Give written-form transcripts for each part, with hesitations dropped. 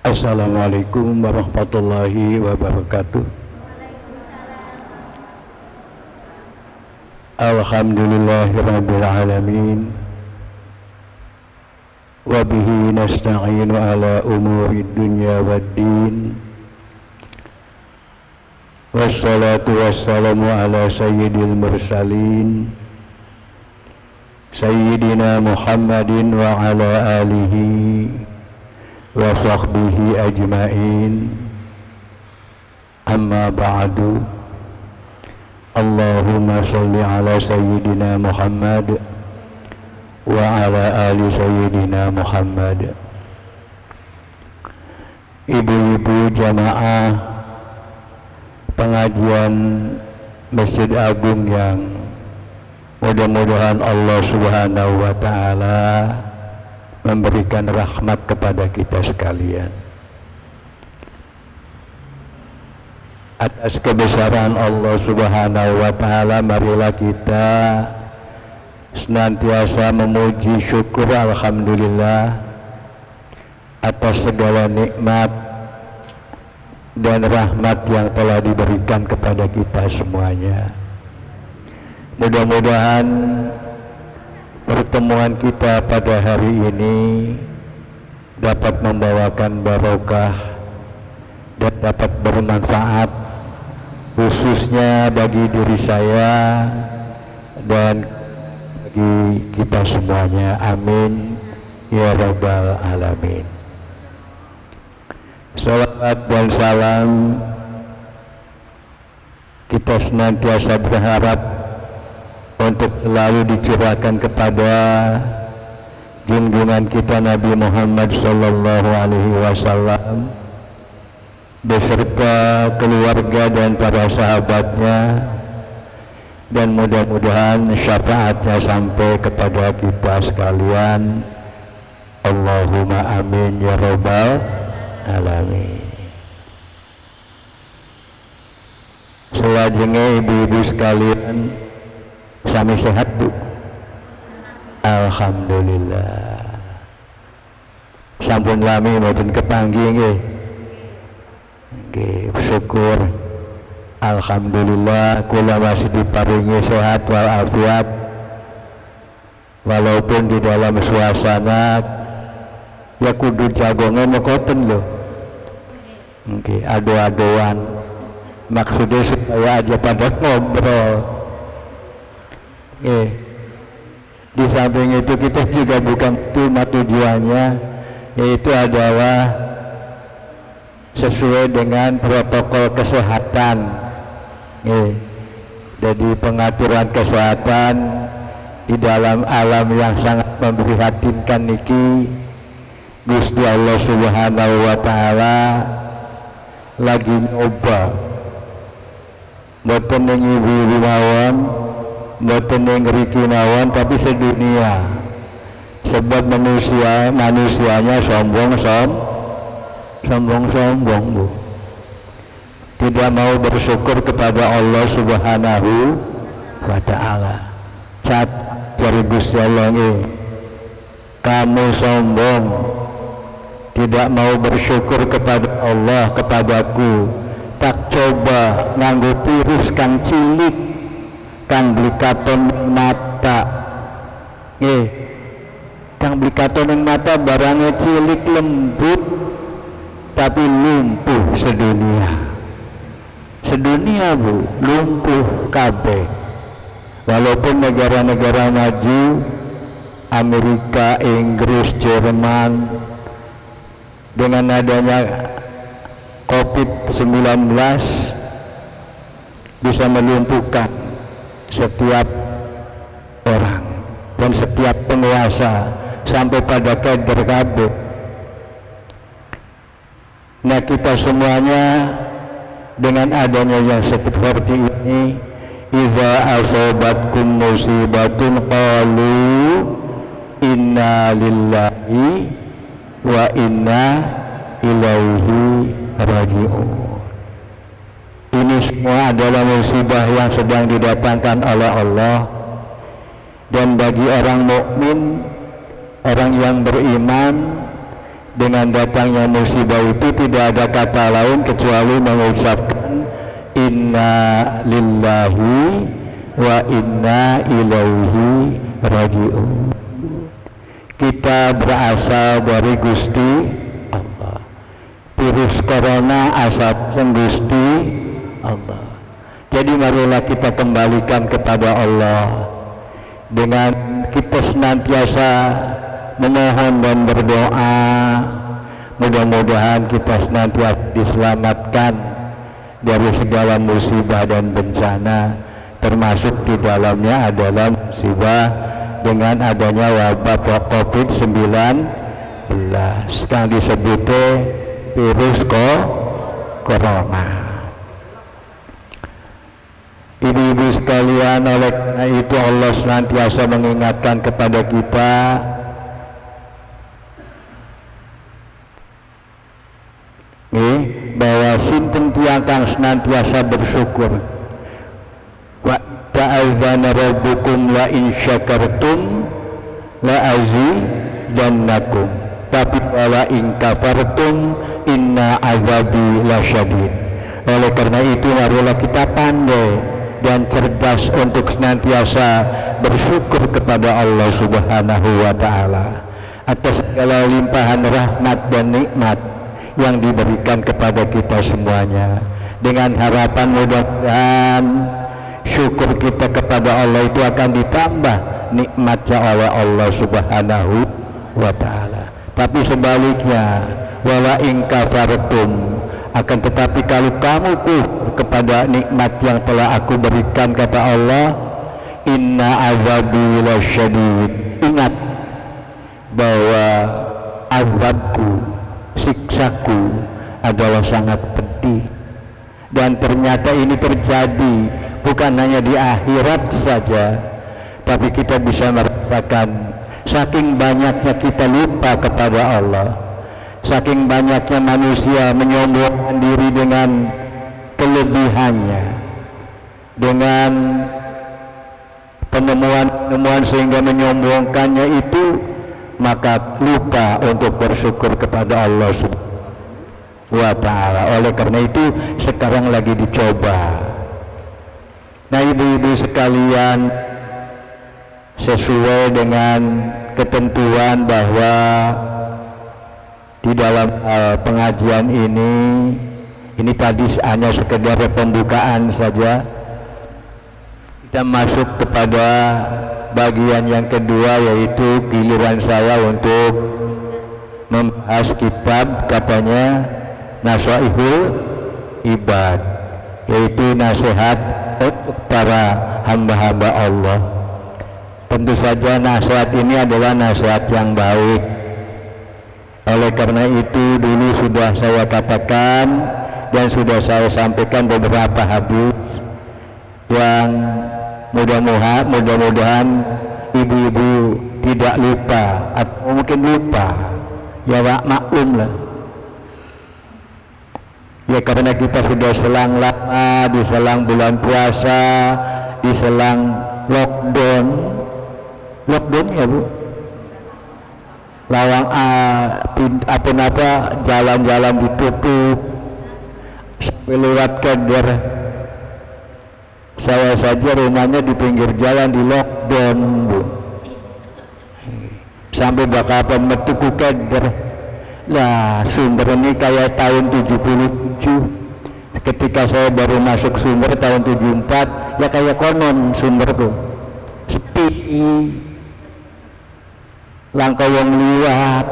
Assalamualaikum warahmatullahi wabarakatuh. Alhamdulillahirabbil alamin. Wa bihi nasta'inu ala umurid dunya waddin. Wassalatu wassalamu ala sayyidil mursalin Sayyidina Muhammadin wa ala alihi wa sahbihi ajma'in. Amma ba'du. Allahumma salli ala sayyidina Muhammad wa ala ali sayyidina Muhammad. Ibu-ibu jamaah pengajian Masjid Agung yang mudah-mudahan Allah Subhanahu wa ta'ala memberikan rahmat kepada kita sekalian. Atas kebesaran Allah Subhanahu wa ta'ala, marilah kita senantiasa memuji syukur alhamdulillah atas segala nikmat dan rahmat yang telah diberikan kepada kita semuanya. Mudah-mudahan pertemuan kita pada hari ini dapat membawakan barokah dan dapat bermanfaat khususnya bagi diri saya dan bagi kita semuanya. Amin ya rabbal alamin. Salawat dan salam kita senantiasa berharap untuk selalu dicurahkan kepada junjungan kita Nabi Muhammad sallallahu alaihi wasallam beserta keluarga dan para sahabatnya, dan mudah-mudahan syafaatnya sampai kepada kita sekalian. Allahumma amin ya rabbal alamin. Selanjutnya ibu-ibu sekalian, sami sehat Bu? Alhamdulillah. Sampun lami mboten kepanggih nggih. Nggih, syukur. Alhamdulillah kula masih diparingi sehat walafiat. Walaupun di dalam suasana ya kudu jagongan mekoten lho. Nggih, ado-adoan. Maksudnya supaya aja pada ngobrol. Di samping itu kita juga bukan cuma tujuannya, yaitu adalah sesuai dengan protokol kesehatan. Jadi pengaturan kesehatan di dalam alam yang sangat memprihatinkan niki, Gusti Allah Subhanahu wa ta'ala lagi nyoba mboten ning ibu mawon, mboten ning ngriki mawon, tapi sedunia. Sebab manusianya sombong Bu. Tidak mau bersyukur kepada Allah Subhanahu wa ta'ala. Cat dari Gusti Allah ini, kamu sombong, tidak mau bersyukur kepada Allah, kepadaku, tak coba nganggo virus kang cilik, kang beli katon mata. Kang beli katon mata barangnya cilik lembut, tapi lumpuh sedunia Bu, lumpuh kabeh. Walaupun negara-negara maju, Amerika, Inggris, Jerman, dengan adanya COVID-19 bisa melumpuhkan setiap orang dan setiap penguasa sampai pada kader kabeh. Nah, kita semuanya dengan adanya yang seperti ini, idza asobatkum musibatun qalu inna lillahi wa inna ilaihi raji'un. Ini semua adalah musibah yang sedang didatangkan oleh Allah, dan bagi orang mukmin, orang yang beriman, dengan datangnya musibah itu tidak ada kata lain kecuali mengucapkan inna lillahi wa inna ilaihi raji'un. Kita berasal dari Gusti Allah. Virus corona asal Gusti Allah. Jadi marilah kita kembalikan kepada Allah dengan kita senantiasa memohon dan berdoa. Mudah-mudahan kita senantiasa diselamatkan dari segala musibah dan bencana, termasuk di dalamnya adalah musibah dengan adanya wabah COVID-19 yang disebutnya virus corona. Ibu-ibu sekalian, oleh karena itu Allah senantiasa mengingatkan kepada kita bahwa sinten tiyang kang senantiasa bersyukur. Wa ta'adzana rabbukum la in syakartum la azidannakum, tapi wala in kafartum inna azabi lasyadid. Oleh karena itu marilah kita pandai dan cerdas untuk senantiasa bersyukur kepada Allah Subhanahu wa ta'ala atas segala limpahan rahmat dan nikmat yang diberikan kepada kita semuanya, dengan harapan mudah-mudahan syukur kita kepada Allah itu akan ditambah nikmatnya oleh Allah Subhanahu wa ta'ala. Tapi sebaliknya, wala in kafartum, akan tetapi kalau kamu kufur kepada nikmat yang telah aku berikan, kata Allah, inna azabi lasyadid, ingat bahwa azabku, siksaku adalah sangat pedih. Dan ternyata ini terjadi bukan hanya di akhirat saja, tapi kita bisa merasakan saking banyaknya kita lupa kepada Allah, saking banyaknya manusia menyombongkan diri dengan kelebihannya, dengan penemuan-penemuan sehingga menyombongkannya itu, maka lupa untuk bersyukur kepada Allah Subhanahu wa ta'ala. Oleh karena itu sekarang lagi dicoba. Nah ibu-ibu sekalian, sesuai dengan ketentuan bahwa di dalam pengajian ini tadi hanya sekedar pembukaan saja, kita masuk kepada bagian yang kedua, yaitu giliran saya untuk membahas kitab katanya Nasaihul Ibad, yaitu nasihat untuk para hamba-hamba Allah. Tentu saja nasihat ini adalah nasihat yang baik. Oleh karena itu dulu sudah saya katakan dan sudah saya sampaikan beberapa hadis yang mudah-mudahan ibu-ibu tidak lupa, atau mungkin lupa ya maklum lah ya, karena kita sudah selang lama di selang bulan puasa, di selang lockdown ya Bu, lawang apa jalan-jalan ditutup sampai lewat Keder. Saya saja rumahnya di pinggir jalan di lockdown Bu, sampai bakal metu ku Keder. Lah Sumber ini kayak tahun 77, ketika saya baru masuk Sumber tahun 74, ya kayak konon Sumber tuh sepi, langkah wong liwat.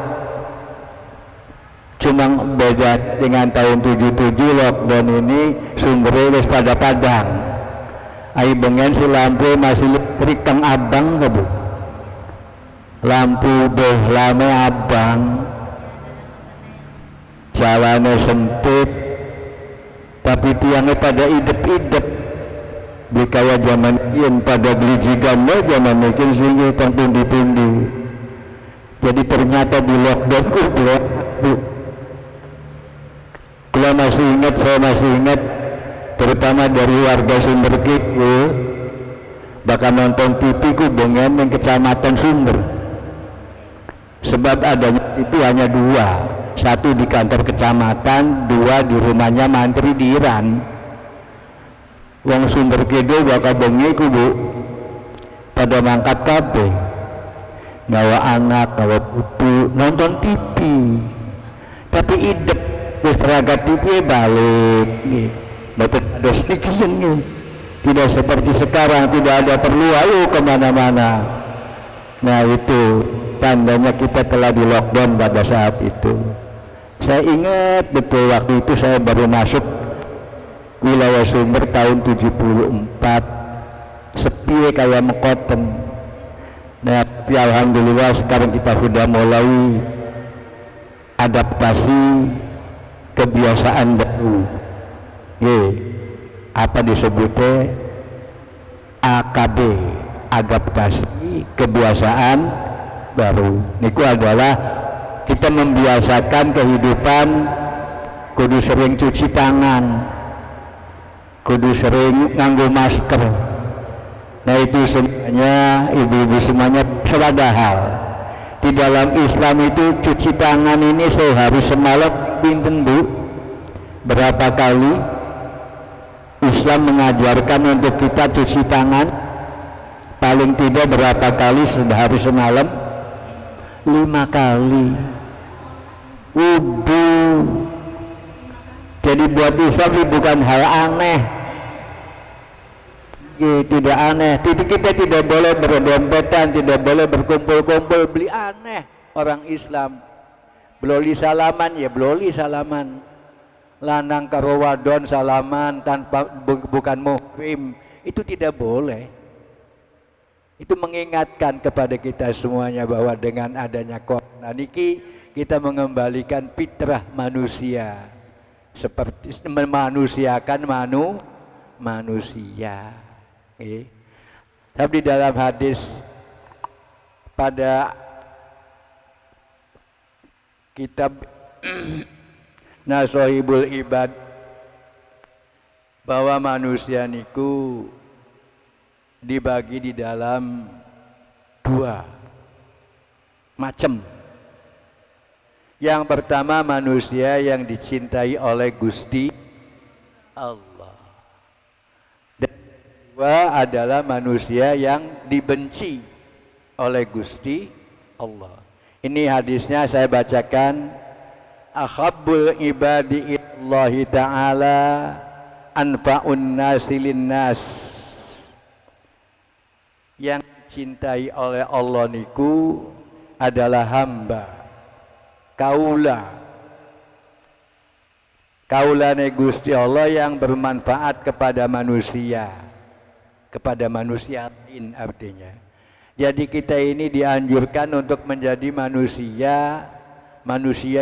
Cuma beda dengan tahun 77 lockdown ini Sumbernya wis pada padang. Ai bengen si lampu masih listrik kang abang ke Bu, lampu lama abang, jalannya sempit, tapi tiangnya pada idep-idep. Di kaya zaman yang pada gelijigannya zaman mungkin sehingga tang pundi-pundi. Jadi ternyata di lockdown kublok Bu. Kalau saya masih ingat terutama dari warga Sumber Kiku bakal nonton TV ku dengan yang kecamatan Sumber, sebab adanya TV hanya 2, satu di kantor kecamatan, dua di rumahnya mantri di Iran. Wong Sumber Kidul bakal bengi ku Bu pada mangkat kabeh, bawa anak, bawa putu, nonton TV, tapi idep wis raga TV balik nih, betul ada sedikit nih, tidak seperti sekarang, tidak ada perlu ayo kemana-mana. Nah itu tandanya kita telah di lockdown pada saat itu. Saya ingat betul waktu itu saya baru masuk wilayah Sumber tahun 74, sepi kayak mekoten. Nah, tapi alhamdulillah sekarang kita sudah mulai adaptasi kebiasaan baru. Apa disebutnya AKB, adaptasi kebiasaan baru. Niku adalah kita membiasakan kehidupan kudu sering cuci tangan, kudu sering nganggo masker. Nah itu semuanya ibu-ibu semuanya padahal di dalam Islam itu cuci tangan ini sehari semalam pinten Bu? Berapa kali Islam mengajarkan untuk kita cuci tangan? Paling tidak berapa kali sehari semalam? 5 kali. Wudu. Jadi buat Islam ini bukan hal aneh. Tidak aneh. Kita tidak boleh berdempetan, tidak boleh berkumpul-kumpul, beli aneh orang Islam. Beloli salaman ya beloli salaman. Lanang karo wadon salaman tanpa bukan muhrim, itu tidak boleh. Itu mengingatkan kepada kita semuanya bahwa dengan adanya corona niki kita mengembalikan fitrah manusia, seperti memanusiakan manusia. Tapi di dalam hadis pada kitab Nasohibul Ibad bahwa manusia niku dibagi di dalam 2 macam. Yang pertama manusia yang dicintai oleh Gusti Allah. Dan yang kedua adalah manusia yang dibenci oleh Gusti Allah. Ini hadisnya saya bacakan. Akhabbul ibadi illahi ta'ala anfa'un nasi linnas. Yang dicintai oleh Allah niku adalah hamba, kaulane Gusti Allah yang bermanfaat kepada manusia lain artinya. Jadi kita ini dianjurkan untuk menjadi manusia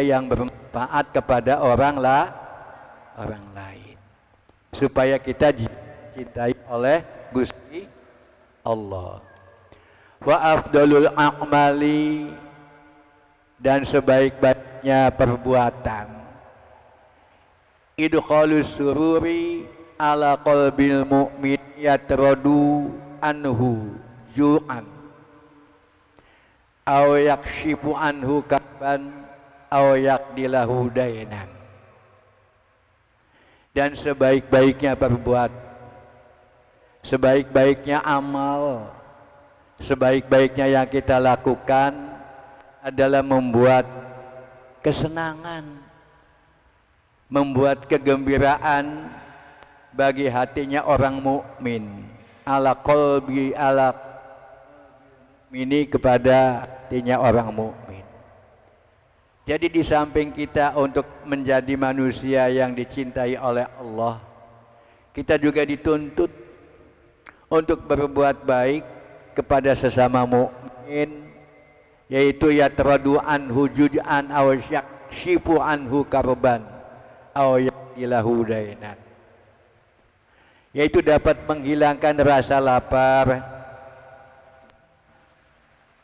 yang bermanfaat kepada orang lain, supaya kita dicintai oleh Gusti Allah. Wa afdalul a'mali, dan sebaik-baiknya perbuatan, idkhalus sururi ala qalbil mu'min yatradu anhu ju'an aw yakshifu anhu karban aw yaqdilahu dainan. Dan sebaik-baiknya perbuatan, sebaik-baiknya amal, sebaik-baiknya yang kita lakukan adalah membuat kesenangan, membuat kegembiraan bagi hatinya orang mukmin. Ala qalbi ala ini kepada hatinya orang mukmin. Jadi di samping kita untuk menjadi manusia yang dicintai oleh Allah, kita juga dituntut untuk berbuat baik kepada sesama mukmin, yaitu yatradu anhu jud'an aw yakshifu anhu karban aw yaqilahu dainan, yaitu dapat menghilangkan rasa lapar,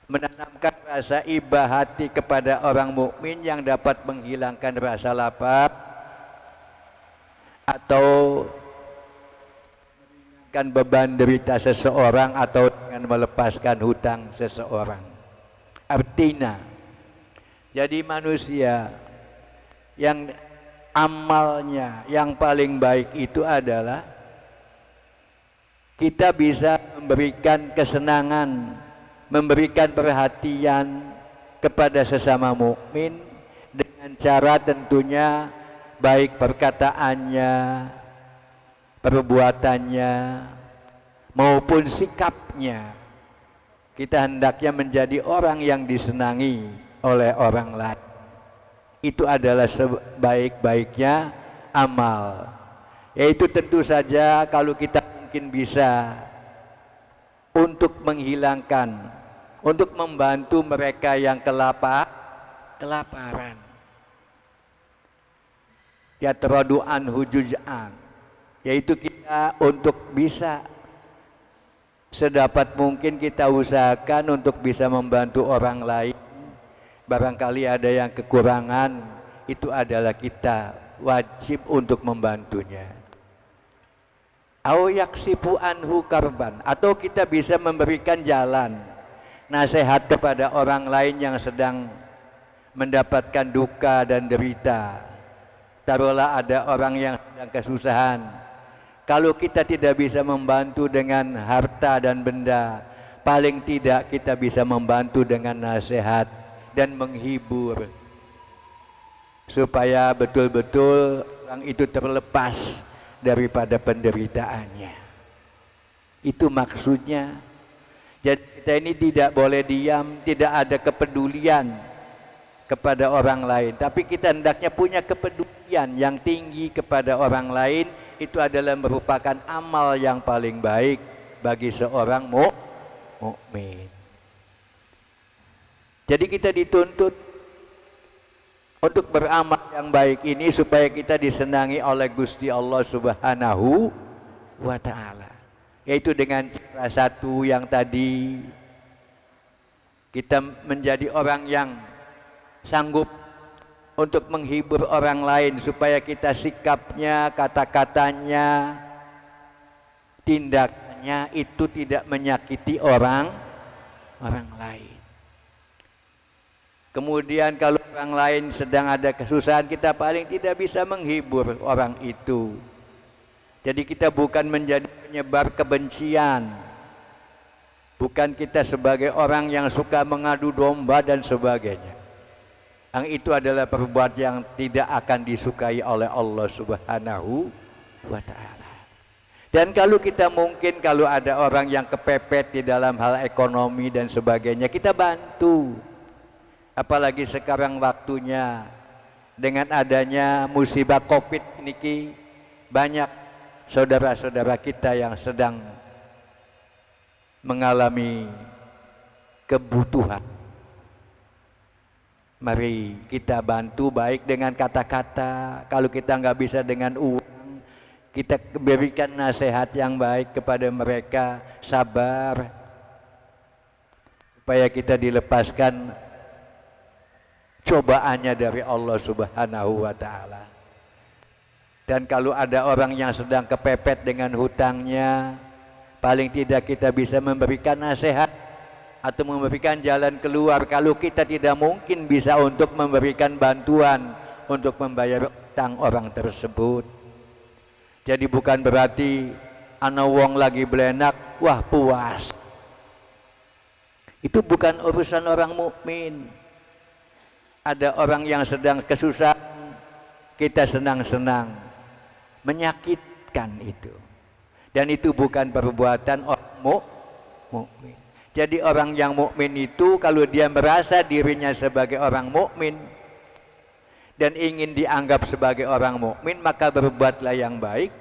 menanamkan rasa iba hati kepada orang mukmin yang dapat menghilangkan rasa lapar, atau meringankan beban derita seseorang, atau dengan melepaskan hutang seseorang. Artinya, jadi manusia yang amalnya yang paling baik itu adalah kita bisa memberikan kesenangan, memberikan perhatian kepada sesama mukmin dengan cara tentunya baik perkataannya, perbuatannya maupun sikapnya. Kita hendaknya menjadi orang yang disenangi oleh orang lain. Itu adalah sebaik-baiknya amal. Yaitu tentu saja kalau kita mungkin bisa untuk menghilangkan, untuk membantu mereka yang kelaparan. Ya teradu anhu juz'an, yaitu kita untuk bisa sedapat mungkin kita usahakan untuk bisa membantu orang lain. Barangkali ada yang kekurangan, itu adalah kita wajib untuk membantunya. Au yaksifu anhu karban, atau kita bisa memberikan jalan nasihat kepada orang lain yang sedang mendapatkan duka dan derita. Taruhlah ada orang yang sedang kesusahan. Kalau kita tidak bisa membantu dengan harta dan benda, paling tidak kita bisa membantu dengan nasihat dan menghibur, supaya betul-betul orang itu terlepas daripada penderitaannya. Itu maksudnya. Jadi kita ini tidak boleh diam, tidak ada kepedulian kepada orang lain, tapi kita hendaknya punya kepedulian yang tinggi kepada orang lain. Itu adalah merupakan amal yang paling baik bagi seorang mukmin. Jadi kita dituntut untuk beramal yang baik ini supaya kita disenangi oleh Gusti Allah Subhanahu wa Ta'ala. Yaitu dengan cara satu yang tadi, kita menjadi orang yang sanggup untuk menghibur orang lain supaya kita sikapnya, kata-katanya, tindakannya itu tidak menyakiti orang lain. Kemudian kalau orang lain sedang ada kesusahan, kita paling tidak bisa menghibur orang itu. Jadi kita bukan menjadi penyebar kebencian, bukan kita sebagai orang yang suka mengadu domba dan sebagainya. Yang itu adalah perbuatan yang tidak akan disukai oleh Allah Subhanahu wa Ta'ala. Dan kalau kita mungkin kalau ada orang yang kepepet di dalam hal ekonomi dan sebagainya, kita bantu. Apalagi sekarang waktunya dengan adanya musibah Covid ini, banyak saudara-saudara kita yang sedang mengalami kebutuhan. Mari kita bantu baik dengan kata-kata. Kalau kita nggak bisa dengan uang, kita berikan nasihat yang baik kepada mereka, sabar, supaya kita dilepaskan cobaannya dari Allah Subhanahu wa Ta'ala. Dan kalau ada orang yang sedang kepepet dengan hutangnya, paling tidak kita bisa memberikan nasihat atau memberikan jalan keluar. Kalau kita tidak mungkin bisa untuk memberikan bantuan untuk membayar utang orang tersebut. Jadi bukan berarti ana wong lagi belenak, wah puas. Itu bukan urusan orang mukmin. Ada orang yang sedang kesusahan, kita senang-senang, menyakitkan itu. Dan itu bukan perbuatan orang mukmin. Jadi orang yang mukmin itu kalau dia merasa dirinya sebagai orang mukmin dan ingin dianggap sebagai orang mukmin, maka berbuatlah yang baik,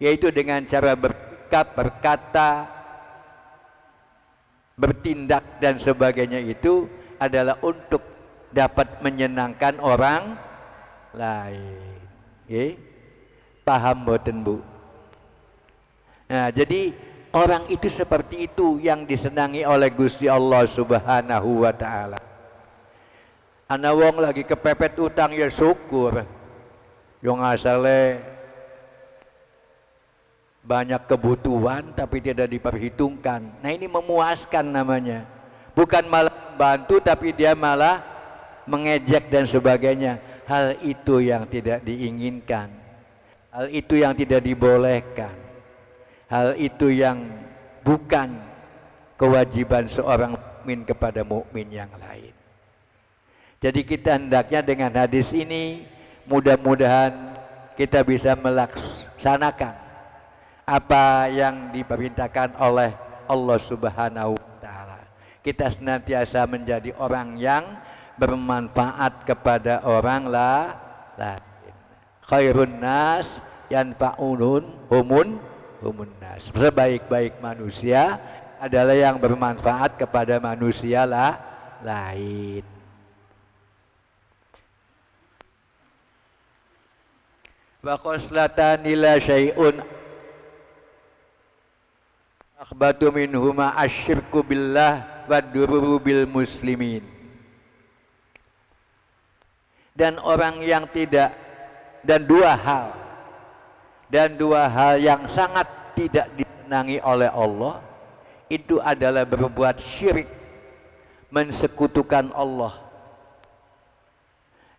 yaitu dengan cara bersikap, berkata, bertindak dan sebagainya, itu adalah untuk dapat menyenangkan orang lain. Paham mboten Bu? Nah, jadi orang itu seperti itu yang disenangi oleh Gusti Allah Subhanahu wa Ta'ala. Ana wong lagi kepepet utang, ya syukur. Yang asale banyak kebutuhan tapi tidak diperhitungkan. Nah, ini memuaskan namanya. Bukan malah membantu tapi dia malah mengejek dan sebagainya. hal itu yang tidak diinginkan, hal itu yang tidak dibolehkan, hal itu yang bukan kewajiban seorang mukmin kepada mukmin yang lain. Jadi kita hendaknya dengan hadis ini mudah-mudahan kita bisa melaksanakan apa yang diperintahkan oleh Allah Subhanahu wa taala. Kita senantiasa menjadi orang yang bermanfaat kepada orang lain. Khairun nas yanfa'unun humun nas. Sebaik-baik manusia adalah yang bermanfaat kepada manusia lain. Wa qaslatani la syai'un akhbatu minhuma asyirku billah wa dururu bil muslimin. Dan orang yang tidak, dan dua hal yang sangat tidak disenangi oleh Allah itu adalah berbuat syirik, mensekutukan Allah.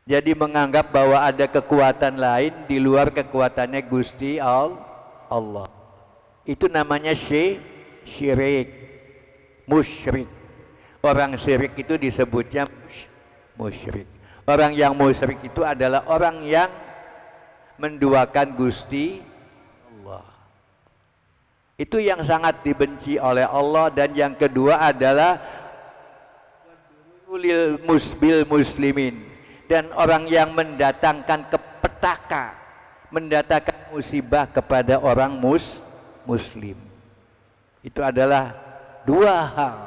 Jadi menganggap bahwa ada kekuatan lain di luar kekuatannya Gusti Allah. Itu namanya syirik, musyrik. Orang syirik itu disebutnya musyrik. Orang yang musyrik itu adalah orang yang menduakan Gusti Allah. Itu yang sangat dibenci oleh Allah. Dan yang kedua adalah bil muslimin, dan orang yang mendatangkan kepetaka, mendatangkan musibah kepada orang muslim. Itu adalah dua hal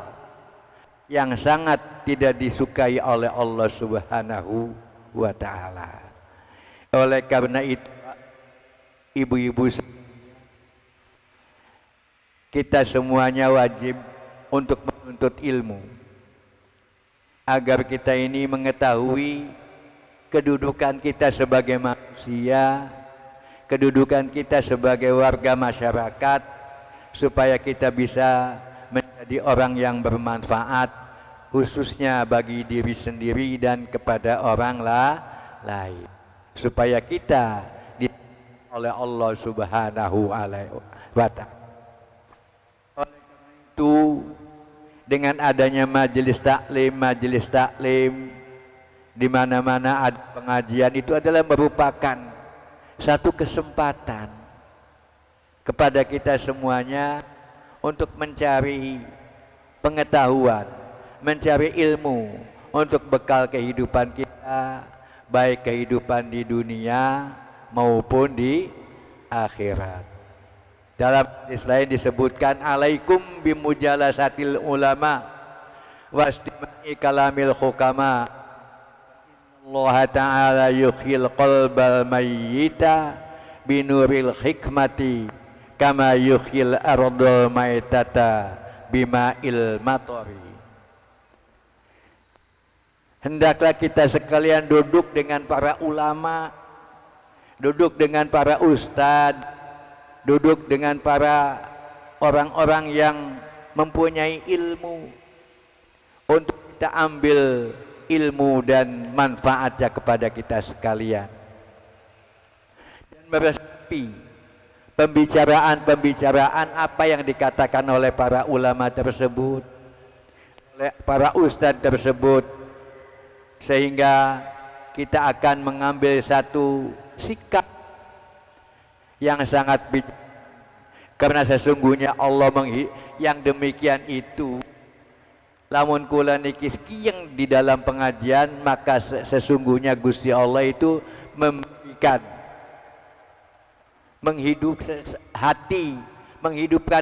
yang sangat tidak disukai oleh Allah Subhanahu wa taala. Oleh karena itu, ibu-ibu, kita semuanya wajib untuk menuntut ilmu agar kita ini mengetahui kedudukan kita sebagai manusia, kedudukan kita sebagai warga masyarakat, supaya kita bisa menjadi orang yang bermanfaat, khususnya bagi diri sendiri dan kepada orang lain, supaya kita diridhoi oleh Allah Subhanahu wa taala. Oleh karena itu, dengan adanya majelis taklim di mana-mana ada pengajian, itu adalah merupakan satu kesempatan kepada kita semuanya untuk mencari pengetahuan, mencari ilmu untuk bekal kehidupan kita, baik kehidupan di dunia maupun di akhirat. Dalam hadis lain disebutkan, alaikum bimujalasatil ulama wastima'i kalamil hukama, Allah ta'ala yukhil qalbal mayyita binuril hikmati kama yukhil ardal maitata bima'il matori. Hendaklah kita sekalian duduk dengan para ulama, duduk dengan para ustadz, duduk dengan para orang-orang yang mempunyai ilmu, untuk kita ambil ilmu dan manfaatnya kepada kita sekalian, dan meresapi pembicaraan apa yang dikatakan oleh para ulama tersebut, oleh para ustadz tersebut, sehingga kita akan mengambil satu sikap yang sangat bijak. Karena sesungguhnya Allah yang demikian itu, lamun kula niki yang di dalam pengajian, maka sesungguhnya Gusti Allah itu memberikan, menghidupkan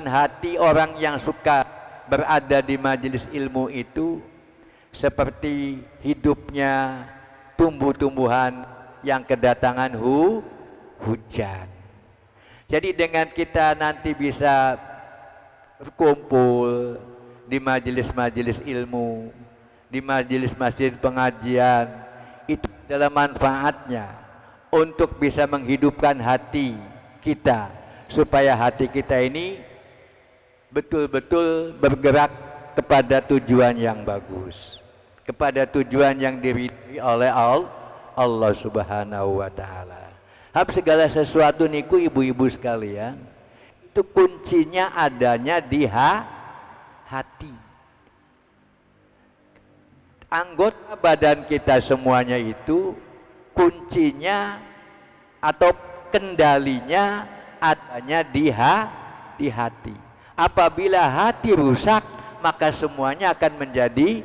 hati orang yang suka berada di majelis ilmu itu, seperti hidupnya tumbuh-tumbuhan yang kedatangan hujan. Jadi dengan kita nanti bisa berkumpul di majelis-majelis ilmu, di majelis-majelis pengajian, itu adalah manfaatnya untuk bisa menghidupkan hati kita, supaya hati kita ini betul-betul bergerak kepada tujuan yang bagus, kepada tujuan yang diridhoi oleh Allah Subhanahu wa taala. Hab segala sesuatu niku ibu-ibu sekalian, itu kuncinya adanya di hati. Anggota badan kita semuanya itu kuncinya atau kendalinya adanya di hati. Apabila hati rusak, maka semuanya akan menjadi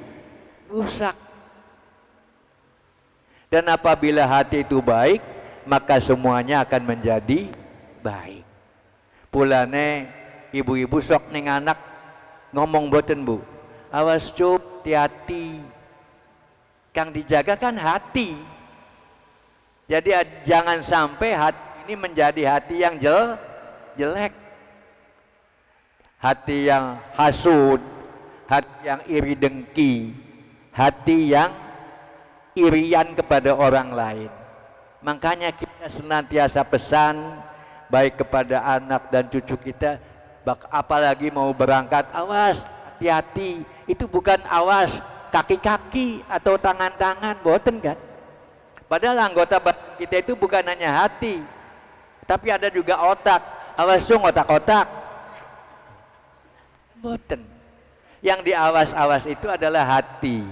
rusak. Dan apabila hati itu baik, maka semuanya akan menjadi baik. Pulane ibu-ibu sok ning anak ngomong boten Bu, awas cup, hati-hati. Kang dijaga kan hati. Jadi jangan sampai hati ini menjadi hati yang jelek, hati yang hasud, hati yang iri dengki, hati yang irian kepada orang lain. Makanya kita senantiasa pesan baik kepada anak dan cucu kita, apalagi mau berangkat, awas, hati-hati. Itu bukan awas kaki-kaki atau tangan-tangan, boten kan? Padahal anggota badan kita itu bukan hanya hati, tapi ada juga otak. Awas dong otak-otak. Boten. Yang diawas-awas itu adalah hati.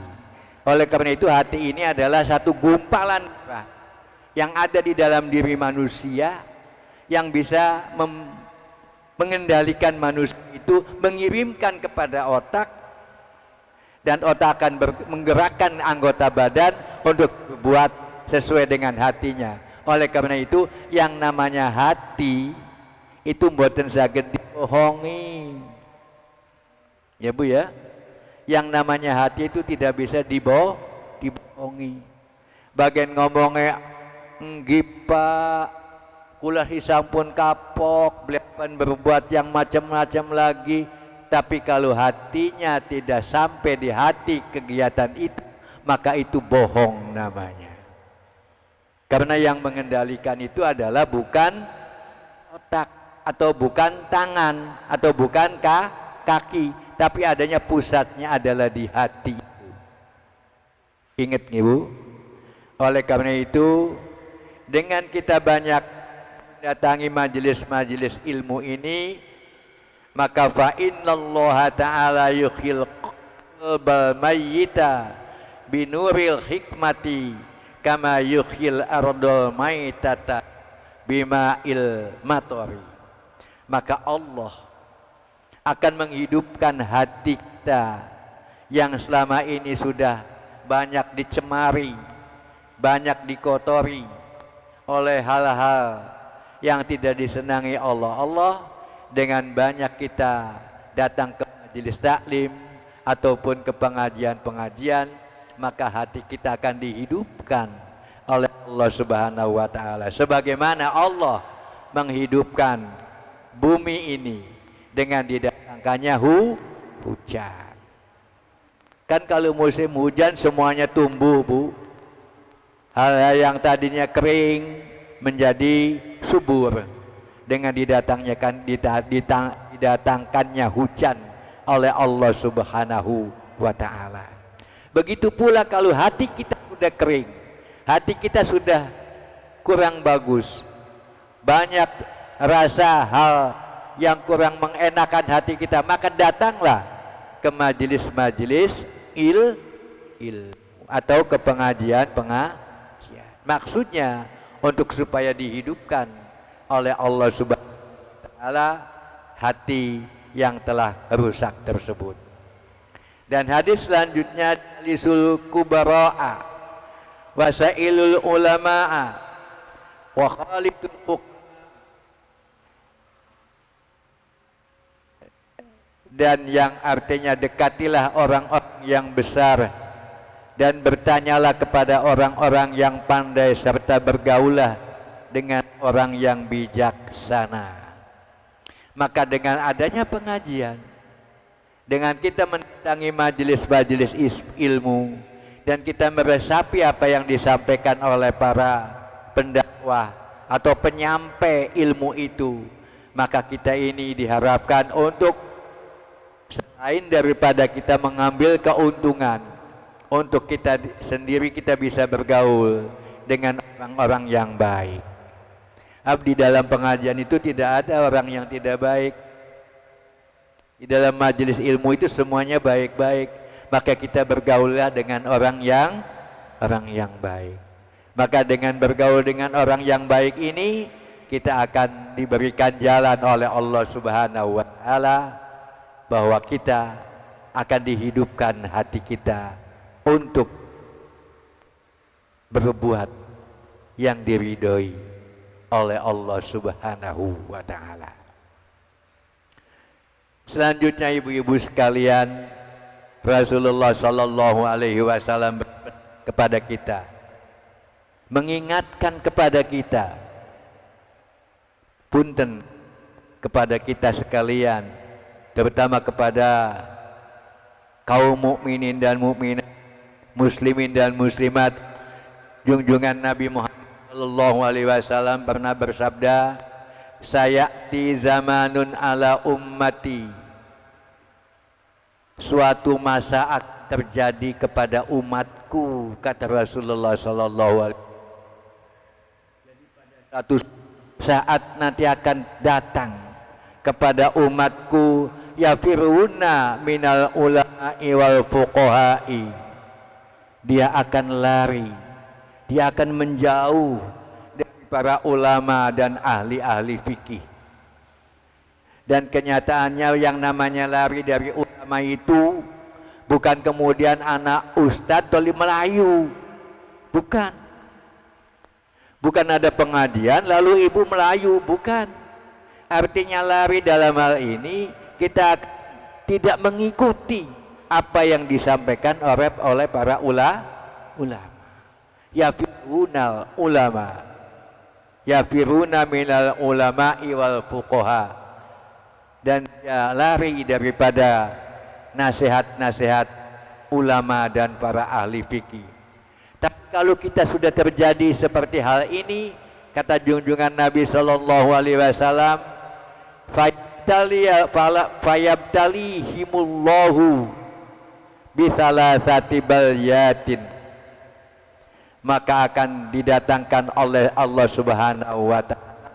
Oleh karena itu hati ini adalah satu gumpalan yang ada di dalam diri manusia, yang bisa mengendalikan manusia itu, mengirimkan kepada otak, dan otak akan menggerakkan anggota badan untuk berbuat sesuai dengan hatinya. Oleh karena itu yang namanya hati itu mboten saged dibohongi. Ya Bu ya, yang namanya hati itu tidak bisa dibohongi. Bagian ngomongnya nggih Pak, kula sampun kapok, beliau berbuat yang macam-macam lagi. Tapi kalau hatinya tidak sampai di hati kegiatan itu, maka itu bohong namanya. Karena yang mengendalikan itu adalah bukan otak, atau bukan tangan, atau bukan kaki, tapi adanya pusatnya adalah di hati. Ingat nih Bu. Oleh karena itu, dengan kita banyak mendatangi majelis-majelis ilmu ini, maka fa innallaha ta'ala yukhil qalbal mayyita binuril hikmati kama yukhil ardal maitata bima'il matori. Maka Allah akan menghidupkan hati kita yang selama ini sudah banyak dicemari, banyak dikotori oleh hal-hal yang tidak disenangi Allah. Allah dengan banyak kita datang ke majelis taklim ataupun ke pengajian-pengajian, maka hati kita akan dihidupkan oleh Allah Subhanahu wa taala. Sebagaimana Allah menghidupkan bumi ini dengan didatangkannya hujan. Kan kalau musim hujan semuanya tumbuh Bu. Hal yang tadinya kering menjadi subur dengan didatangkannya hujan oleh Allah Subhanahu wa taala. Begitu pula kalau hati kita sudah kering, hati kita sudah kurang bagus, banyak rasa hal yang kurang mengenakan hati kita, maka datanglah ke majelis-majelis ilmu atau ke pengajian. Maksudnya untuk supaya dihidupkan oleh Allah Subhanahu wa taala hati yang telah rusak tersebut. Dan hadis selanjutnya lisul kubara'a wasailul ulama'a wa khalidul hukm. Dan yang artinya dekatilah orang-orang yang besar dan bertanyalah kepada orang-orang yang pandai serta bergaulah dengan orang yang bijaksana. Maka dengan adanya pengajian, dengan kita mendatangi majelis-majelis ilmu, dan kita meresapi apa yang disampaikan oleh para pendakwah atau penyampai ilmu itu, maka kita ini diharapkan untuk selain daripada kita mengambil keuntungan untuk kita sendiri, kita bisa bergaul dengan orang-orang yang baik. Di dalam pengajian itu tidak ada orang yang tidak baik. Di dalam majelis ilmu itu semuanya baik-baik. Maka kita bergaullah dengan orang yang baik. Maka dengan bergaul dengan orang yang baik ini, kita akan diberikan jalan oleh Allah Subhanahu wa Ta'ala, bahwa kita akan dihidupkan hati kita untuk berbuat yang diridhoi oleh Allah Subhanahu wa Ta'ala. Selanjutnya ibu-ibu sekalian, Rasulullah Sallallahu Alaihi Wasallam kepada kita, mengingatkan kepada kita, punten kepada kita sekalian, terutama kepada kaum mukminin dan mukminat, muslimin dan muslimat. Junjungan Nabi Muhammad Sallallahu Alaihi Wasallam pernah bersabda, sayati zamanun ala ummati, suatu masa akan terjadi kepada umatku, kata Rasulullah Sallallahu Alaihi Wasallam. Satu saat nanti akan datang kepada umatku, yafiruna minal ulama'i wal fuqaha'i, dia akan lari, dia akan menjauh dari para ulama dan ahli-ahli fikih. Dan kenyataannya yang namanya lari dari ulama itu bukan kemudian anak ustadz toli melayu, bukan. Bukan ada pengajian lalu ibu melayu, bukan. Artinya lari dalam hal ini kita tidak mengikuti apa yang disampaikan oleh para ulama. Yafirunal ulama, yafiruna minal ulama'i wal fuqaha, dan dia lari daripada nasihat-nasihat ulama dan para ahli fikih. Tapi kalau kita sudah terjadi seperti hal ini, kata junjungan Nabi Sallallahu Alaihi Wasallam, fayabtalihimullahu bisalasati balyatin, maka akan didatangkan oleh Allah Subhanahu wa Ta'ala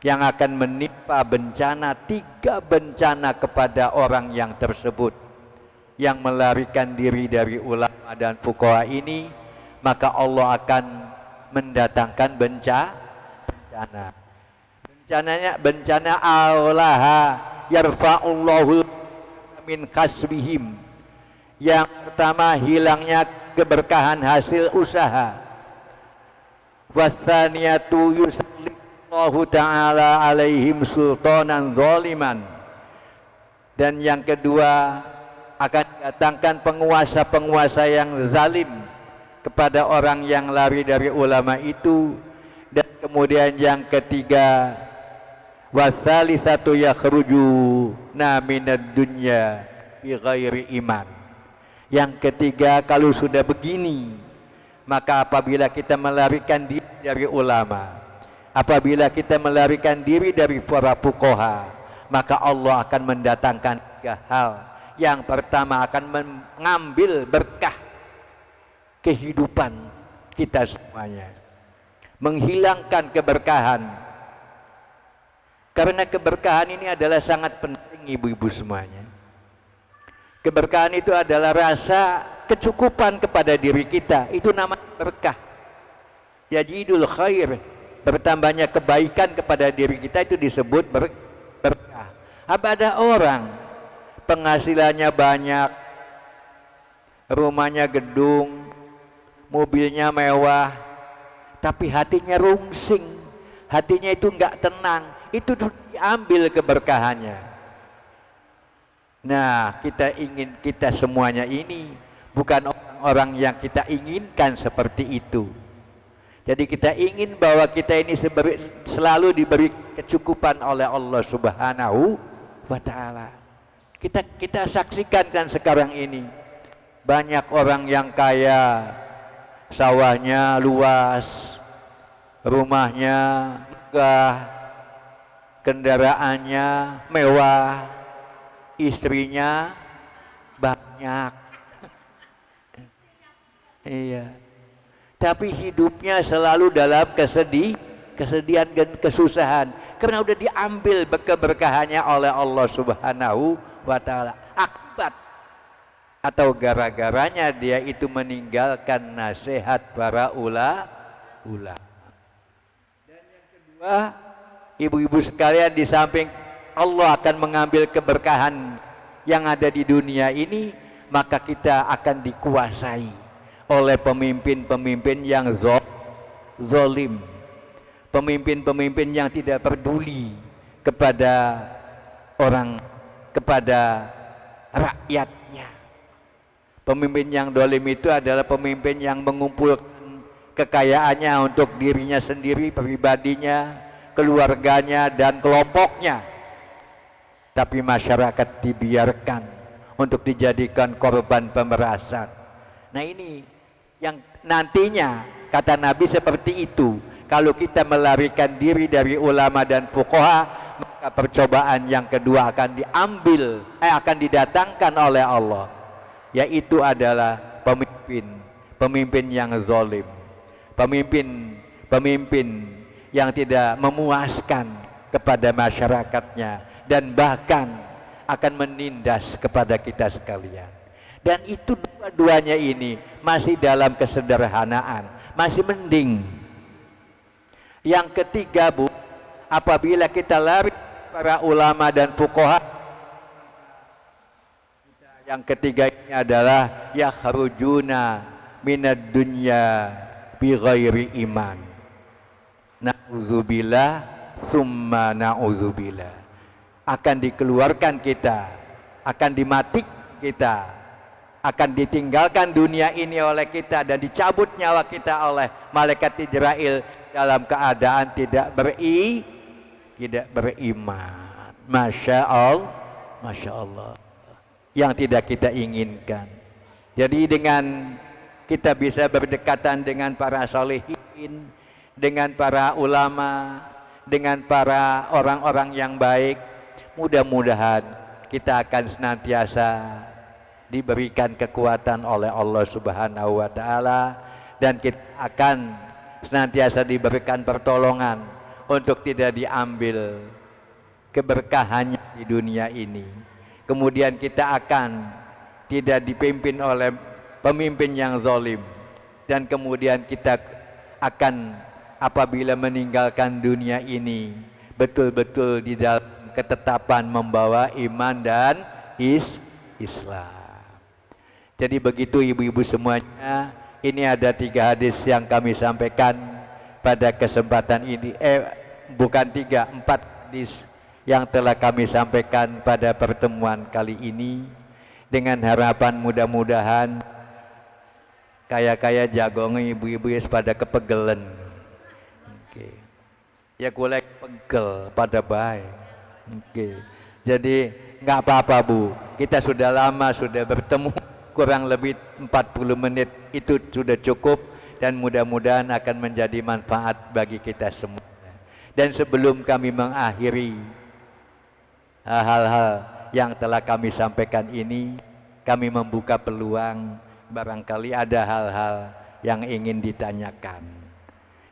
yang akan menimpa bencana, 3 bencana kepada orang yang tersebut yang melarikan diri dari ulama dan fuqaha ini. Maka Allah akan mendatangkan bencana. Bencana Allah yarfa'ullahu min kasbihim. Yang pertama, hilangnya keberkahan hasil usaha. Wasaniyatu yusallallahu ta'ala alaihim sultanan zaliman. Dan yang kedua, akan datangkan penguasa-penguasa yang zalim kepada orang yang lari dari ulama itu. Dan kemudian yang ketiga, wasalisatu yakhrujuna minad dunya bi ghairi iman. Yang ketiga, kalau sudah begini, maka apabila kita melarikan diri dari ulama, apabila kita melarikan diri dari para fuqaha, maka Allah akan mendatangkan 3 hal. Yang pertama, akan mengambil berkah kehidupan kita semuanya, menghilangkan keberkahan. Karena keberkahan ini adalah sangat penting ibu-ibu semuanya. Keberkahan itu adalah rasa kecukupan kepada diri kita, itu namanya berkah. Yajidul khair, bertambahnya kebaikan kepada diri kita itu disebut berkah. Ada orang penghasilannya banyak, rumahnya gedung, mobilnya mewah, tapi hatinya rungsing, hatinya itu enggak tenang, itu diambil keberkahannya. Nah, kita semuanya ini bukan orang-orang yang kita inginkan seperti itu. Jadi kita ingin bahwa kita ini selalu diberi kecukupan oleh Allah Subhanahu wa Ta'ala. Kita saksikan kan sekarang ini banyak orang yang kaya, sawahnya luas, rumahnya megah, kendaraannya mewah, istrinya banyak. Iya. tapi hidupnya selalu dalam kesedihan dan kesusahan karena udah diambil keberkahannya oleh Allah Subhanahu wa Ta'ala. Akibat atau gara-garanya dia itu meninggalkan nasihat para ulama. Dan yang kedua, ibu-ibu sekalian, di samping Allah akan mengambil keberkahan yang ada di dunia ini, maka kita akan dikuasai oleh pemimpin-pemimpin yang zalim, pemimpin-pemimpin yang tidak peduli kepada orang, kepada rakyatnya. Pemimpin yang zalim itu adalah pemimpin yang mengumpulkan kekayaannya untuk dirinya sendiri, pribadinya, keluarganya, dan kelompoknya, tapi masyarakat dibiarkan untuk dijadikan korban pemerasan. Nah, ini yang nantinya kata Nabi seperti itu. Kalau kita melarikan diri dari ulama dan fuqaha, maka percobaan yang kedua akan akan didatangkan oleh Allah, yaitu adalah pemimpin yang zalim, pemimpin yang tidak memuaskan kepada masyarakatnya dan bahkan akan menindas kepada kita sekalian. Dan itu dua-duanya ini masih dalam kesederhanaan, masih mending. Yang ketiga, Bu, apabila kita lari para ulama dan fuqaha, yang ketiga ini adalah yakhrujuna minad dunya bi ghairi iman. Na'udzubillah summa na'udzubillah. Akan dikeluarkan kita, akan dimatikan kita, akan ditinggalkan dunia ini oleh kita dan dicabut nyawa kita oleh malaikat Israel dalam keadaan tidak beriman. Masya Allah, yang tidak kita inginkan. Jadi dengan kita bisa berdekatan dengan para sholihin, dengan para ulama, dengan para orang-orang yang baik, mudah-mudahan kita akan senantiasa diberikan kekuatan oleh Allah Subhanahu wa Ta'ala, dan kita akan senantiasa diberikan pertolongan untuk tidak diambil keberkahannya di dunia ini. Kemudian kita akan tidak dipimpin oleh pemimpin yang zalim, dan kemudian kita akan apabila meninggalkan dunia ini betul-betul di dalam ketetapan membawa iman dan Islam. Jadi begitu ibu-ibu semuanya, ini ada 3 hadis yang kami sampaikan pada kesempatan ini. Bukan 3, 4 hadis yang telah kami sampaikan pada pertemuan kali ini, dengan harapan mudah-mudahan kaya-kaya jagong ibu-ibu pada kepegelen. Okay. Ya kulek pegel pada baik. Okay. Jadi nggak apa-apa, Bu, kita sudah lama sudah bertemu, kurang lebih 40 menit itu sudah cukup, dan mudah-mudahan akan menjadi manfaat bagi kita semua. Dan sebelum kami mengakhiri hal-hal yang telah kami sampaikan ini, kami membuka peluang, barangkali ada hal-hal yang ingin ditanyakan.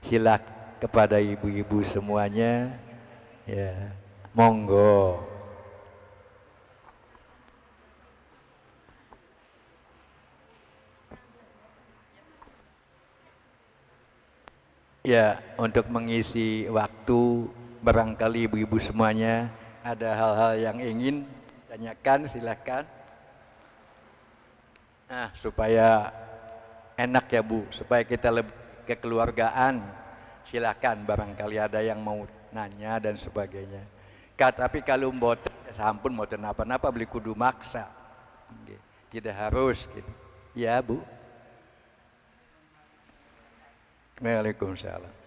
Silakan kepada ibu-ibu semuanya, ya, monggo. Ya, untuk mengisi waktu, barangkali ibu-ibu semuanya ada hal-hal yang ingin ditanyakan, silakan. Nah, supaya enak ya, Bu, supaya kita lebih kekeluargaan, silakan, barangkali ada yang mau nanya dan sebagainya. Tapi kalau mboten, sampun mboten apa-apa, beli kudu maksa. Tidak harus gitu. Ya, Bu. Waalaikumsalam.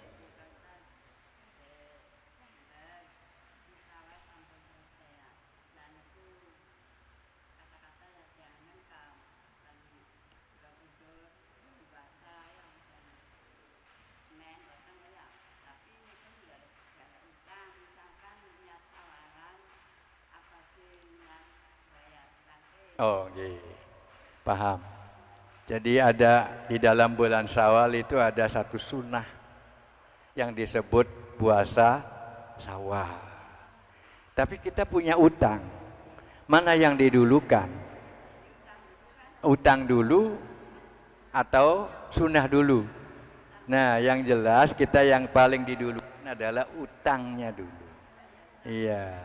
Oh, iya. Paham. Jadi ada di dalam bulan Syawal itu ada satu sunnah yang disebut puasa Syawal. Tapi kita punya utang. Mana yang didulukan? Utang dulu atau sunnah dulu? Nah, yang jelas kita yang paling didulukan adalah utangnya dulu. Iya,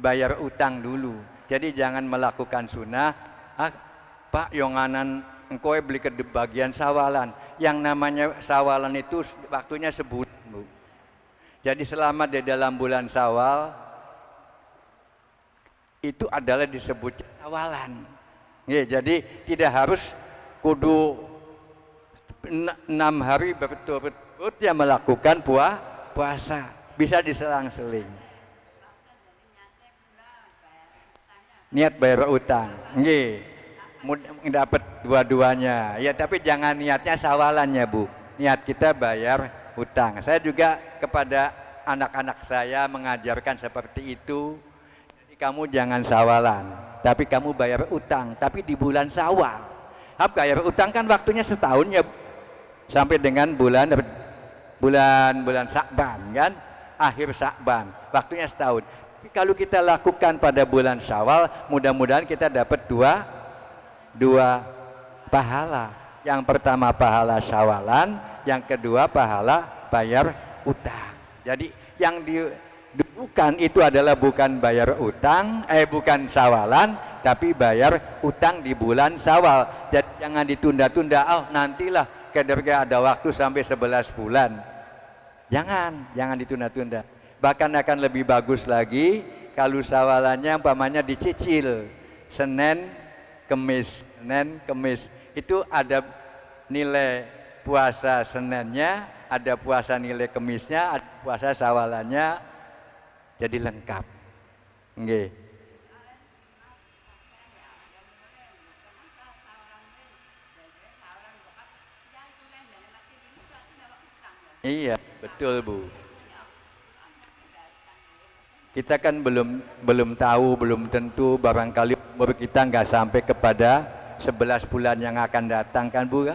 bayar utang dulu. Jadi jangan melakukan sunnah. Pak, yonganan engkau beli ke bagian sawalan. Yang namanya sawalan itu waktunya sebulan, Bu. Jadi selama di dalam bulan Syawal itu adalah disebut sawalan. Ya, jadi tidak harus kudu 6 hari berturut-turut ya melakukan puasa. Bisa diselang-seling. Niat bayar utang. Nggih. Dapat dua-duanya ya, tapi jangan niatnya sawalannya, Bu. Niat kita bayar utang. Saya juga kepada anak-anak saya mengajarkan seperti itu. Jadi kamu jangan sawalan, tapi kamu bayar utang, tapi di bulan Syawal. Bayar utang kan waktunya setahun ya, Bu. Sampai dengan bulan Sya'ban kan, akhir Sya'ban, waktunya setahun. Tapi kalau kita lakukan pada bulan Syawal, mudah-mudahan kita dapat dua pahala. Yang pertama pahala syawalan, yang kedua pahala bayar utang. Jadi yang didulukan itu adalah bukan bayar utang, bukan syawalan, tapi bayar utang di bulan Syawal. Jadi jangan ditunda-tunda, nantilah ketika ada waktu sampai 11 bulan. Jangan ditunda-tunda. Bahkan akan lebih bagus lagi kalau syawalannya umpamanya dicicil. Senin Kemis itu ada nilai puasa Seninnya, ada puasa nilai Kemisnya, ada puasa Syawalannya, jadi lengkap. Nggih. Iya, betul, Bu. Kita kan belum tahu, belum tentu, barangkali umur kita nggak sampai kepada 11 bulan yang akan datang kan, Bu.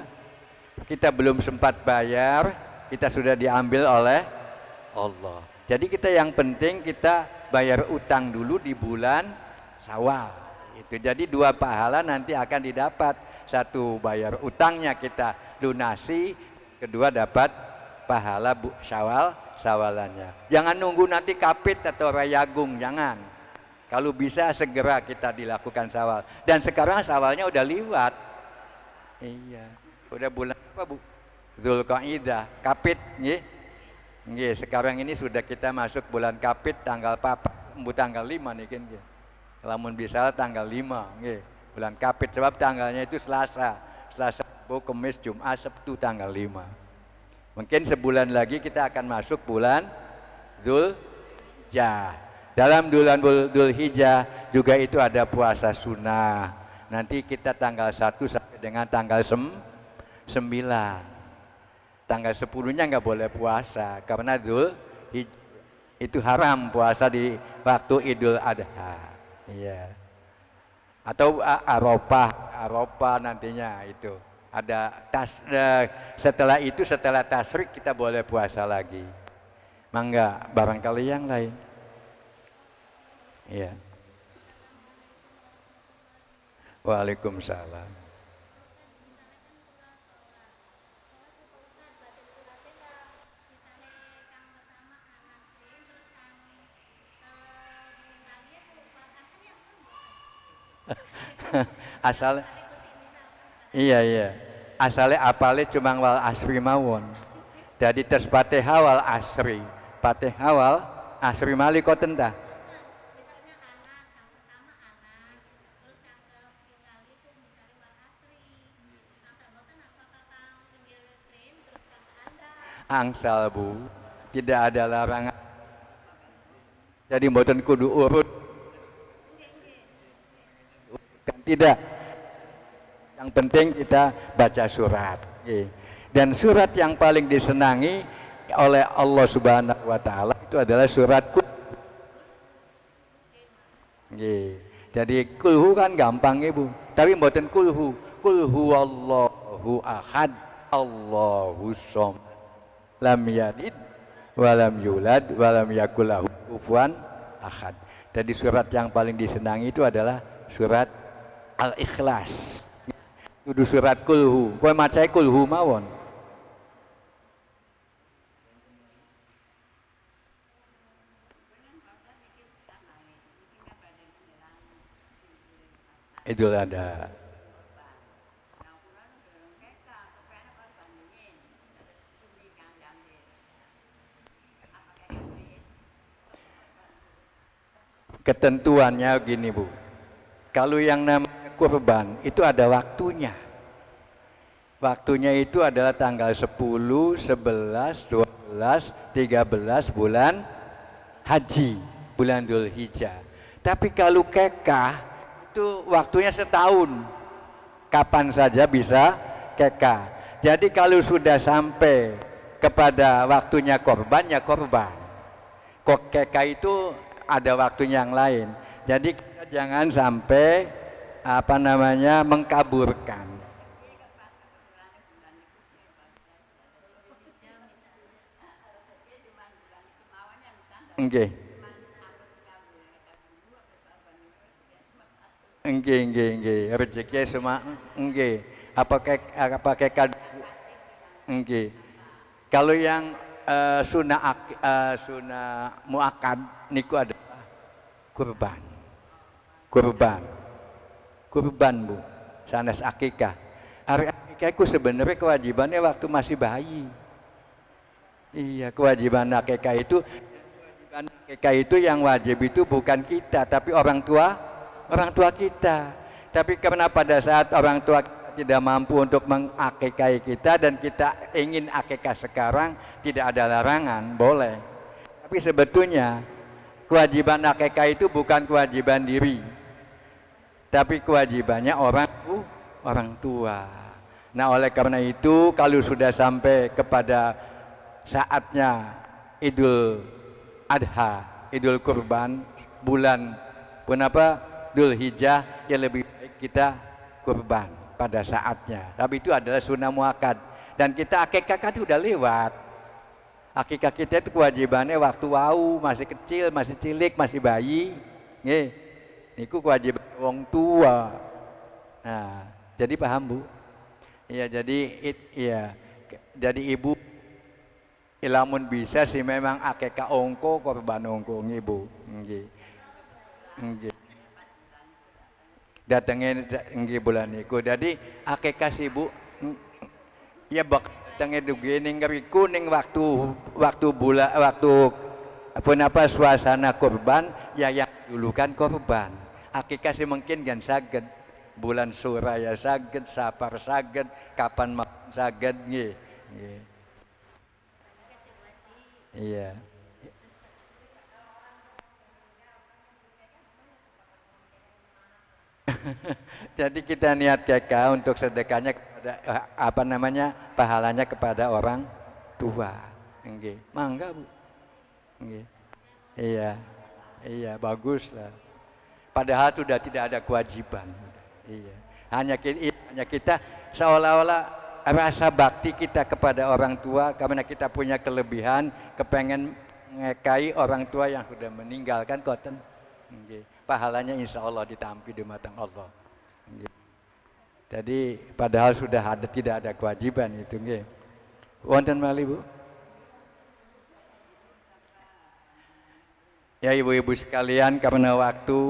Kita belum sempat bayar, kita sudah diambil oleh Allah. Jadi kita yang penting kita bayar utang dulu di bulan Syawal. Itu jadi 2 pahala nanti akan didapat. 1 bayar utangnya kita lunasi, kedua dapat pahala Syawalannya. Jangan nunggu nanti kapit atau rayagung, jangan. Kalau bisa segera kita dilakukan Syawal. Dan sekarang Syawalnya udah liwat. Iya, udah bulan apa, Bu? Dzulqa'dah, kapit, nggih. Nggih, sekarang ini sudah kita masuk bulan kapit tanggal 5 nih kan, nggih. Lamun bisa tanggal 5, nggih. Bulan kapit sebab tanggalnya itu Selasa, Rabu, Kamis, Jumat, Sabtu tanggal 5. Mungkin sebulan lagi kita akan masuk bulan Dzulhijjah. Dalam bulan Dzulhijjah juga itu ada puasa sunnah. Nanti kita tanggal 1 sampai dengan tanggal 9. Tanggal 10-nya nggak boleh puasa karena Dzulhijjah itu haram puasa di waktu Idul Adha. Iya. Atau Arafah nantinya itu. Setelah itu, setelah tasyrik kita boleh puasa lagi. Mangga, barangkali yang lain. Iya. Waalaikumsalam. Asal iya asale apale cuma wal asri mawon. Jadi tes Fatihah wal asri, Fatihah wal asri mali koten tah. Angsal, Bu, tidak ada larangan. Jadi mboten kudu urut. Tidak. Yang penting kita baca surat. Dan surat yang paling disenangi oleh Allah Subhanahu wa taala itu adalah surat Jadi kulhu kan gampang, Ibu. Tapi mboten kulhu. Kulhu Allah hu ahad, Allahu shomad, lam yalid walam yulad walam yakul lahu kufuwan ahad. Jadi surat yang paling disenangi itu adalah surat Al-Ikhlas. Itu surat kulhu. Kowe macae kulhu mawon. Idul Adha. Ketentuannya gini Bu, kalau yang namanya kurban itu ada waktunya. Waktunya itu adalah tanggal 10, 11, 12, 13 bulan haji, bulan Dzulhijjah. Tapi kalau kekah itu waktunya setahun, kapan saja bisa kekah. Jadi kalau sudah sampai kepada waktunya korban, ya korban. Kok kekah itu ada waktunya yang lain. Jadi kita jangan sampai mengkaburkan. Nggih. Nggih. Rezeki semua nggih. Apa kekah nggih. Kalau yang sunnah muakkad niku adalah kurban Bu, sanes akikah. Hari akikah itu sebenarnya kewajibannya waktu masih bayi. Iya, kewajiban akikah itu yang wajib itu bukan kita tapi orang tua kita. Tapi karena pada saat orang tua kita tidak mampu untuk mengakikahi kita dan kita ingin akikah sekarang, tidak ada larangan, boleh. Tapi sebetulnya kewajiban akikah itu bukan kewajiban diri, tapi kewajibannya orang tua. Nah, oleh karena itu kalau sudah sampai kepada saatnya Idul Adha, Idul Kurban, bulan Dzulhijjah, ya lebih baik kita kurban pada saatnya. Tapi itu adalah sunnah muakkad. Dan kita akikah kan udah lewat. Akikah kita itu kewajibannya waktu masih kecil, masih cilik, masih bayi. Nggih. Niku kewajiban wong tua. Nah, jadi paham Bu? Iya, jadi ibu ilamun bisa sih memang akikah ongko korban ongko nggih Bu. Nggih. Datengin nggih bulan niku. Jadi akikah sih Bu ya bakal datengin begini ngeriku ning waktu suasana kurban ya yang dulu kan kurban. Akikah sih mungkin kan saged bulan Suraya saged, Safar saged, kapan makan saged nggih. Iya. Jadi kita niat kekah untuk sedekahnya kepada pahalanya kepada orang tua. Nggih. Mangga Bu. Nggih. Iya, bagus lah. Padahal sudah tidak ada kewajiban. Iya. Hanya kita seolah-olah rasa bakti kita kepada orang tua karena kita punya kelebihan, kepengen mengekai orang tua yang sudah meninggalkan koten. Nggih. Pahalanya insya Allah ditampi di mata Allah. Jadi padahal sudah tidak ada kewajiban itu nggih. Wonten malih Bu? Ya ibu-ibu sekalian, karena waktu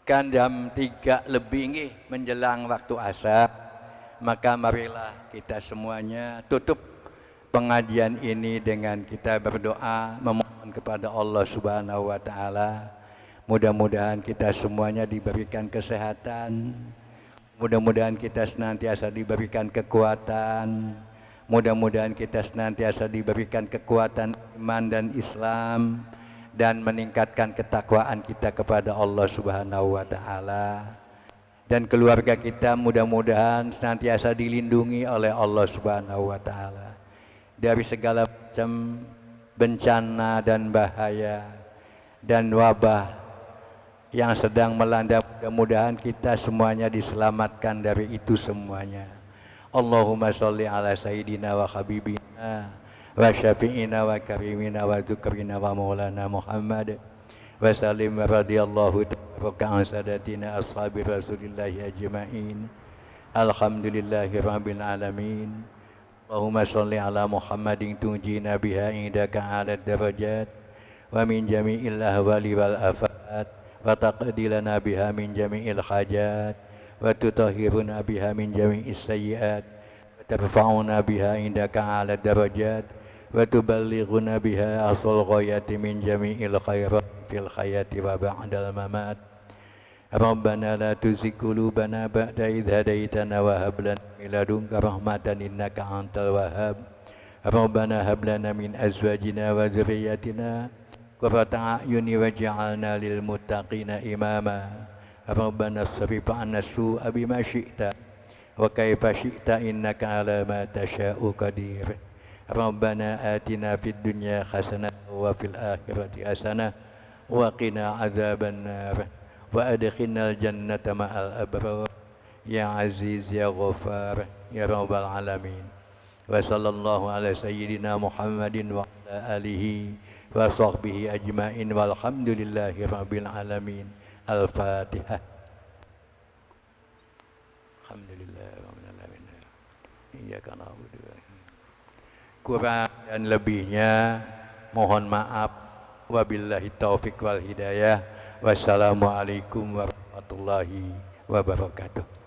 kan jam 3 lebih nggih menjelang waktu asar, maka marilah kita semuanya tutup pengajian ini dengan kita berdoa memohon kepada Allah Subhanahu wa taala. Mudah-mudahan kita semuanya diberikan kesehatan. Mudah-mudahan kita senantiasa diberikan kekuatan. Mudah-mudahan kita senantiasa diberikan kekuatan iman dan Islam dan meningkatkan ketakwaan kita kepada Allah Subhanahu wa taala. Dan keluarga kita mudah-mudahan senantiasa dilindungi oleh Allah Subhanahu wa taala dari segala macam bencana dan bahaya dan wabah yang sedang melanda, mudah-mudahan kita semuanya diselamatkan dari itu semuanya. Allahumma sholli ala sayyidina wa habibina wa syafi'ina wa karimina wa dzukrina wa maulana Muhammad wa sallim radhiyallahu ta'ala an sadatina ashabi rasulillahi ajma'in. Alhamdulillahi rabbil alamin. Allahumma sholli ala Muhammadin tunjina biha indaka ala darajat wa min jami'il ahwali wal afat wa taqdilana biha min jami'il hajat wa tutahhiruna biha min jami'is sayyiat wa tarfa'una biha indaka ala darajat wa tuballighuna biha asal ghayati min jami'il khairat fil hayati wa ba'dal mamat. Rabbana la tuzigh qulubana ba'da idh hadaitana wa hab lana min ladunka rahmatan innaka antal wahhab. Rabbana hab lana min azwajina wa dzurriyyatina qurrata a'yuni waj'alna lil muttaqina imama. Rabbana srif 'anna su'a bima syi'ta wa kaifa syi'ta innaka 'ala ma tasha'u qadir. Rabbana atina fid dunya hasanatan wa fil akhirati hasanah wa qina 'adzaban nar wa adkhilnal jannata ma'al abrar ya aziz ya ghafar ya rabbal alamin. Wa sallallahu ala sayyidina Muhammadin wa ala alihi wa sahbihi ajma'in walhamdulillahi rabbil alamin. Al-Fatihah. Alhamdulillah rabbil alamin. Iyyaka na'budu wa kurang dan lebihnya mohon maaf. Wabillahi taufik wal hidayah. Wassalamualaikum warahmatullahi wabarakatuh.